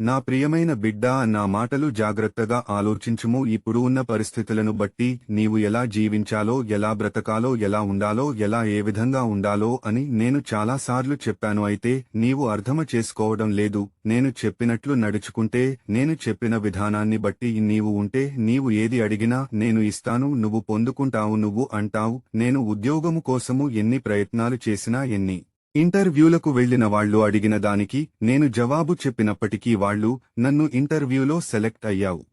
నా ప్రియమైన బిడ్డా, నా మాటలు జాగ్రత్తగా ఆలోచించుము. ఇప్పుడు ఉన్న పరిస్థితులను బట్టి నీవు ఎలా జీవించాలో, ఎలా బ్రతకాలో, ఎలా ఉండాలో, ఏ విధంగా ఉండాలో అని నేను చాలాసార్లు చెప్పాను. అయితే నీవు అర్థమ చేసుకోవడం లేదు. నేను చెప్పినట్లు నడుచుకుంటే, నేను చెప్పిన విధానాన్ని బట్టి నీవు ఉంటే, నీవు ఏది అడిగినా నేను ఇస్తాను, నువ్వు పొందుకుంటావు. నువ్వు అంటావు, నేను ఉద్యోగము కోసము ఎన్ని ప్రయత్నాలు చేసినా, ఎన్ని ఇంటర్వ్యూలకు వెళ్లిన వాళ్లు అడిగిన దానికి నేను జవాబు చెప్పినప్పటికీ వాళ్లు నన్ను ఇంటర్వ్యూలో సెలెక్ట్ అయ్యావు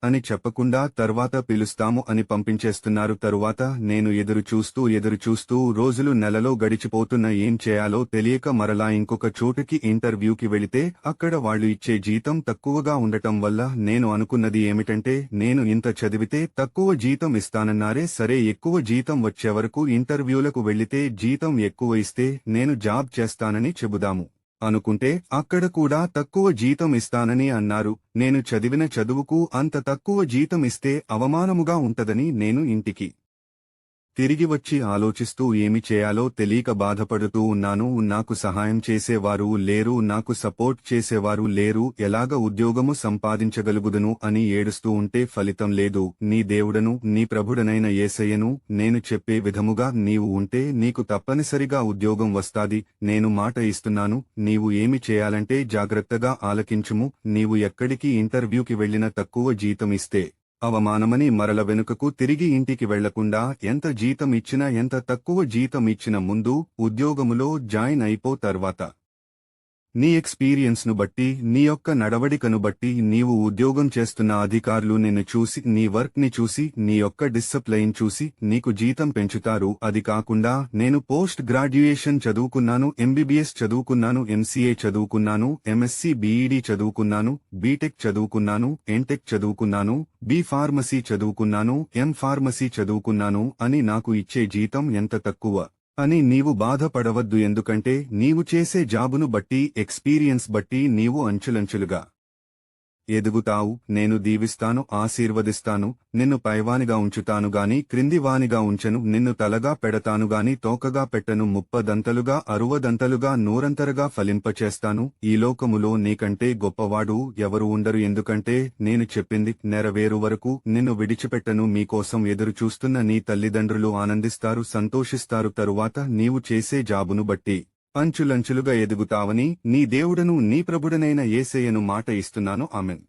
అని చెప్పకుండా తర్వాత పిలుస్తాము అని పంపించేస్తున్నారు. తరువాత నేను ఎదురుచూస్తూ రోజులు నెలలో గడిచిపోతున్న ఏం చేయాలో తెలియక మరలా ఇంకొక చోటుకి ఇంటర్వ్యూకి వెళితే అక్కడ వాళ్లు ఇచ్చే జీతం తక్కువగా ఉండటం వల్ల నేను అనుకున్నది ఏమిటంటే, నేను ఇంత చదివితే తక్కువ జీతం ఇస్తానన్నారే, సరే ఎక్కువ జీతం వచ్చే వరకు ఇంటర్వ్యూలకు వెళితే జీతం ఎక్కువ ఇస్తే నేను జాబ్ చేస్తానని చెబుదాము అనుకుంటే అక్కడ కూడా తక్కువ జీతం ఇస్తానని అన్నారు. నేను చదివిన చదువుకు అంత తక్కువ జీతం ఇస్తే అవమానముగా ఉంటదని నేను ఇంటికి తిరిగి వచ్చి ఆలోచిస్తూ ఏమి చేయాలో తెలియక బాధపడుతూ ఉన్నాను. నాకు సహాయం చేసేవారు లేరు, నాకు సపోర్ట్ చేసేవారు లేరు, ఎలాగ ఉద్యోగము సంపాదించగలుగుదును అని ఏడుస్తూ ఉంటే ఫలితం లేదు. నీ దేవుడను, నీ ప్రభుడనైన యేసయ్యను నేను చెప్పే విధముగా నీవు ఉంటే నీకు తప్పనిసరిగా ఉద్యోగం వస్తాది. నేను మాట ఇస్తున్నాను. నీవు ఏమి చేయాలంటే జాగ్రత్తగా ఆలకించుము. నీవు ఎక్కడికి ఇంటర్వ్యూకి వెళ్లిన తక్కువ జీతం ఇస్తే అవమానమని మరల వెనుకకు తిరిగి ఇంటికి వెళ్లకుండా, ఎంత జీతం ఇచ్చినా, ఎంత తక్కువ జీతం ఇచ్చిన ముందు ఉద్యోగములో జాయిన్ అయిపో. తర్వాత నీ ఎక్స్పీరియన్స్ ను బట్టి, నీ యొక్క నడవడికను బట్టి, నీవు ఉద్యోగం చేస్తున్న అధికారులు నిన్ను చూసి, నీ వర్క్ ని చూసి, నీ యొక్క డిసిప్లైన్ చూసి నీకు జీతం పెంచుతారు. అది కాకుండా నేను పోస్ట్ గ్రాడ్యుయేషన్ చదువుకున్నాను, ఎంబీబీఎస్ చదువుకున్నాను, ఎంసీఏ చదువుకున్నాను, ఎంఎస్సీ బీఈడీ చదువుకున్నాను, బీటెక్ చదువుకున్నాను, ఎంటెక్ చదువుకున్నాను, బి ఫార్మసీ చదువుకున్నాను, ఎం ఫార్మసీ చదువుకున్నాను అని నాకు ఇచ్చే జీతం ఎంత తక్కువ అని నీవు బాధపడవద్దు. ఎందుకంటే నీవు చేసే జాబును బట్టి, ఎక్స్పీరియన్స్ బట్టి నీవు అంచులంచులుగా ఎదుగుతావు. నేను దీవిస్తాను, ఆశీర్వదిస్తాను. నిన్ను పైవానిగా ఉంచుతాను గాని క్రిందివానిగా ఉంచను. నిన్ను తలగా పెడతానుగాని తోకగా పెట్టను. 30 దంతలుగా 60 దంతలుగా 100 ఫలింపచేస్తాను. ఈ లోకములో నీకంటే గొప్పవాడు ఎవరు ఉండరు. ఎందుకంటే నేను చెప్పింది నెరవేరు వరకు నిన్ను విడిచిపెట్టను. మీకోసం ఎదురు చూస్తున్న నీ తల్లిదండ్రులు ఆనందిస్తారు, సంతోషిస్తారు. తరువాత నీవు చేసే జాబును బట్టి అంచులంచులుగా ఎదుగుతావని నీ దేవుడను, నీ ప్రభుడనైన యేసయ్యను మాట ఇస్తున్నాను. ఆమెన్.